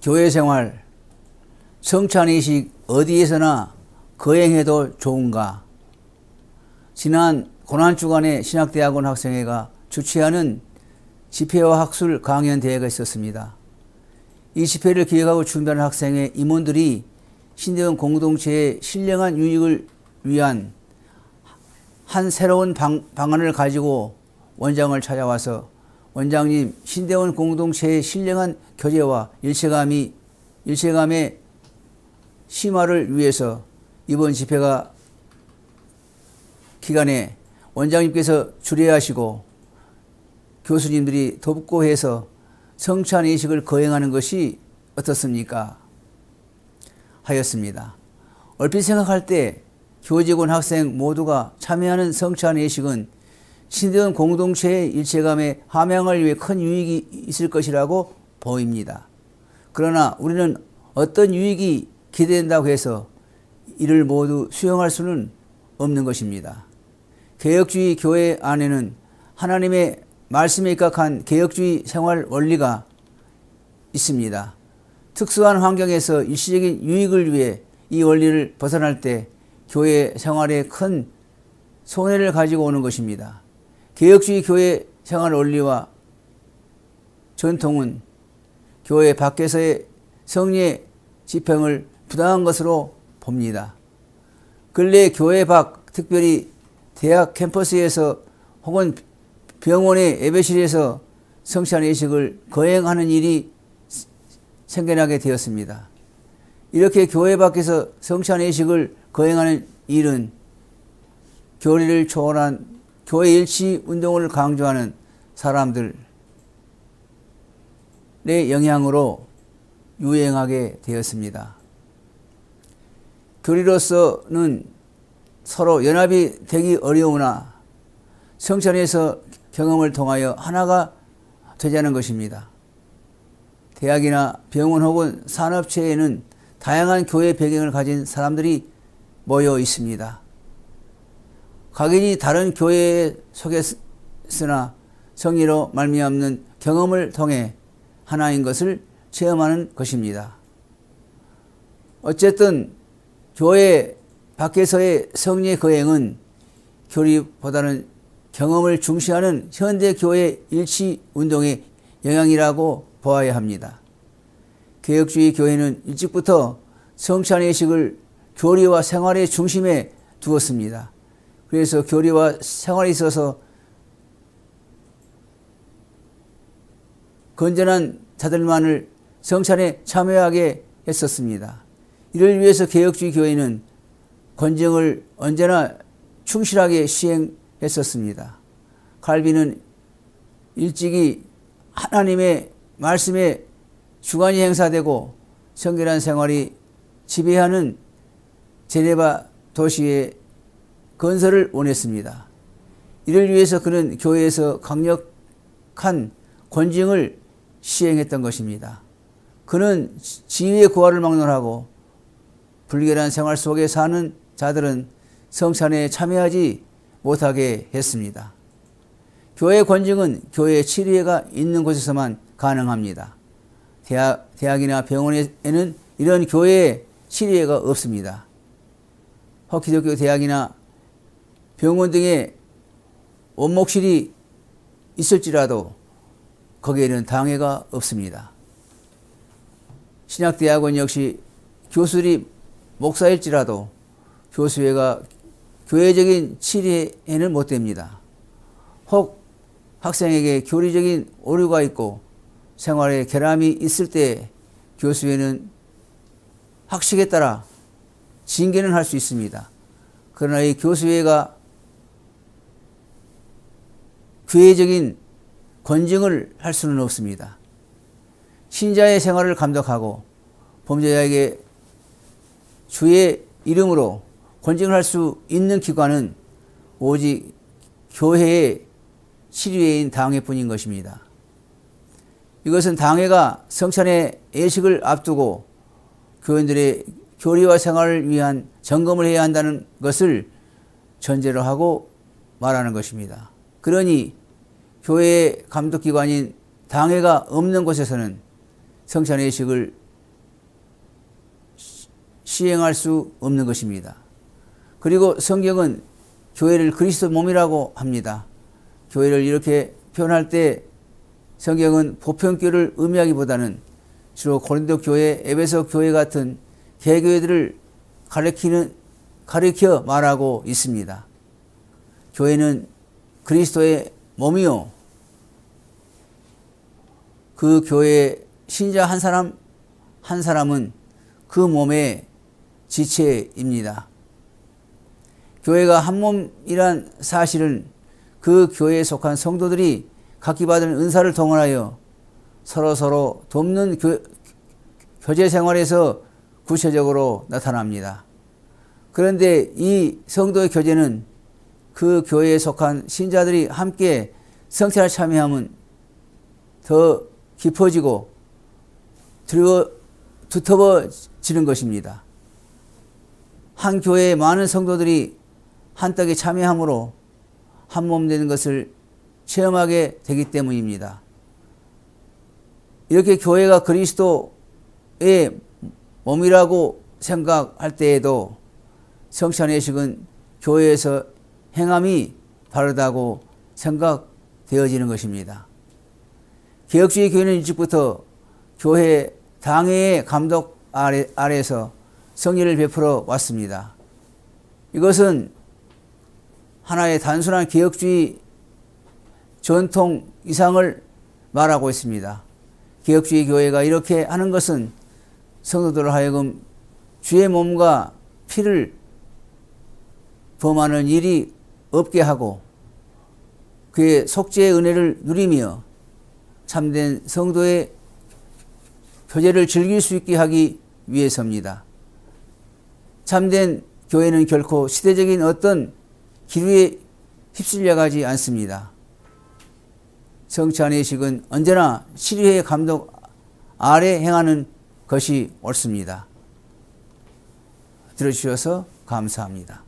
교회 생활, 성찬의식 어디에서나 거행해도 좋은가? 지난 고난주간에 신학대학원 학생회가 주최하는 집회와 학술 강연 대회가 있었습니다. 이 집회를 기획하고 준비하는 학생회 임원들이 신대원 공동체의 신령한 유익을 위한 한 새로운 방안을 가지고 원장을 찾아와서 원장님, 신대원 공동체의 신령한 교제와 일체감의 심화를 위해서 이번 집회가 기간에 원장님께서 주례하시고 교수님들이 돕고 해서 성찬의식을 거행하는 것이 어떻습니까? 하였습니다. 얼핏 생각할 때 교직원 학생 모두가 참여하는 성찬의식은 신대원 공동체의 일체감의 함양을 위해 큰 유익이 있을 것이라고 보입니다. 그러나 우리는 어떤 유익이 기대된다고 해서 이를 모두 수용할 수는 없는 것입니다. 개혁주의 교회 안에는 하나님의 말씀에 입각한 개혁주의 생활 원리가 있습니다. 특수한 환경에서 일시적인 유익을 위해 이 원리를 벗어날 때 교회 생활에 큰 손해를 가지고 오는 것입니다. 개혁주의 교회 생활 원리와 전통은 교회 밖에서의 성례 집행을 부당한 것으로 봅니다. 근래 교회 밖, 특별히 대학 캠퍼스에서 혹은 병원의 예배실에서 성찬의식을 거행하는 일이 생겨나게 되었습니다. 이렇게 교회 밖에서 성찬의식을 거행하는 일은 교리를 초월한 교회 일치 운동을 강조하는 사람들의 영향으로 유행하게 되었습니다. 교리로서는 서로 연합이 되기 어려우나 성찬에서 경험을 통하여 하나가 되자는 것입니다. 대학이나 병원 혹은 산업체에는 다양한 교회 배경을 가진 사람들이 모여 있습니다. 각인이 다른 교회에 속했으나 성리로 말미암는 경험을 통해 하나인 것을 체험하는 것입니다. 어쨌든 교회 밖에서의 성례 거행은 교리보다는 경험을 중시하는 현대 교회 일치 운동의 영향이라고 보아야 합니다. 개혁주의 교회는 일찍부터 성찬의식을 교리와 생활의 중심에 두었습니다. 그래서 교리와 생활에 있어서 건전한 자들만을 성찬에 참여하게 했었습니다. 이를 위해서 개혁주의 교회는 권정을 언제나 충실하게 시행했었습니다. 칼빈은 일찍이 하나님의 말씀에 주관이 행사되고 성결한 생활이 지배하는 제네바 도시의 건설을 원했습니다. 이를 위해서 그는 교회에서 강력한 권징을 시행했던 것입니다. 그는 지위의 고하를 막론하고 불결한 생활 속에 사는 자들은 성찬에 참여하지 못하게 했습니다. 교회 권징은 교회 치료회가 있는 곳에서만 가능합니다. 대학이나 병원에는 이런 교회 치료회가 없습니다. 기독교 대학이나 병원 등의 원목실이 있을지라도 거기에는 당회가 없습니다. 신학대학원 역시 교수들이 목사일지라도 교수회가 교회적인 치료회는 못 됩니다. 혹 학생에게 교리적인 오류가 있고 생활에 결함이 있을 때 교수회는 학식에 따라 징계는 할 수 있습니다. 그러나 이 교수회가 교회적인 권징을 할 수는 없습니다. 신자의 생활을 감독하고 범죄자에게 주의 이름으로 권징을 할 수 있는 기관은 오직 교회의 치료회인 당회뿐인 것입니다. 이것은 당회가 성찬의 예식을 앞두고 교인들의 교리와 생활을 위한 점검을 해야 한다는 것을 전제로 하고 말하는 것입니다. 그러니 교회의 감독기관인 당회가 없는 곳에서는 성찬 예식을 시행할 수 없는 것입니다. 그리고 성경은 교회를 그리스도 몸이라고 합니다. 교회를 이렇게 표현할 때 성경은 보편교를 의미하기보다는 주로 고린도 교회, 에베소 교회 같은 개교회들을 가리켜 말하고 있습니다. 교회는 그리스도의 몸이요, 그 교회의 신자 한 사람 한 사람은 그 몸의 지체입니다. 교회가 한 몸이란 사실은 그 교회에 속한 성도들이 각기 받은 은사를 동원하여 서로 돕는 교제 생활에서 구체적으로 나타납니다. 그런데 이 성도의 교제는 그 교회에 속한 신자들이 함께 성찬에 참여하면 더 깊어지고 두터워지는 것입니다. 한 교회의 많은 성도들이 한 떡에 참여함으로 한 몸 되는 것을 체험하게 되기 때문입니다. 이렇게 교회가 그리스도의 몸이라고 생각할 때에도 성찬 예식은 교회에서 행함이 바르다고 생각되어지는 것입니다. 개혁주의 교회는 일찍부터 교회 당회의 감독 아래에서 성례를 베풀어 왔습니다. 이것은 하나의 단순한 개혁주의 전통 이상을 말하고 있습니다. 개혁주의 교회가 이렇게 하는 것은 성도들을 하여금 주의 몸과 피를 범하는 일이 없게 하고 그의 속죄의 은혜를 누리며 참된 성도의 교제를 즐길 수 있게 하기 위해서입니다. 참된 교회는 결코 시대적인 어떤 기류에 휩쓸려 가지 않습니다. 성찬 예식은 언제나 시류의 감독 아래 행하는 것이 옳습니다. 들어주셔서 감사합니다.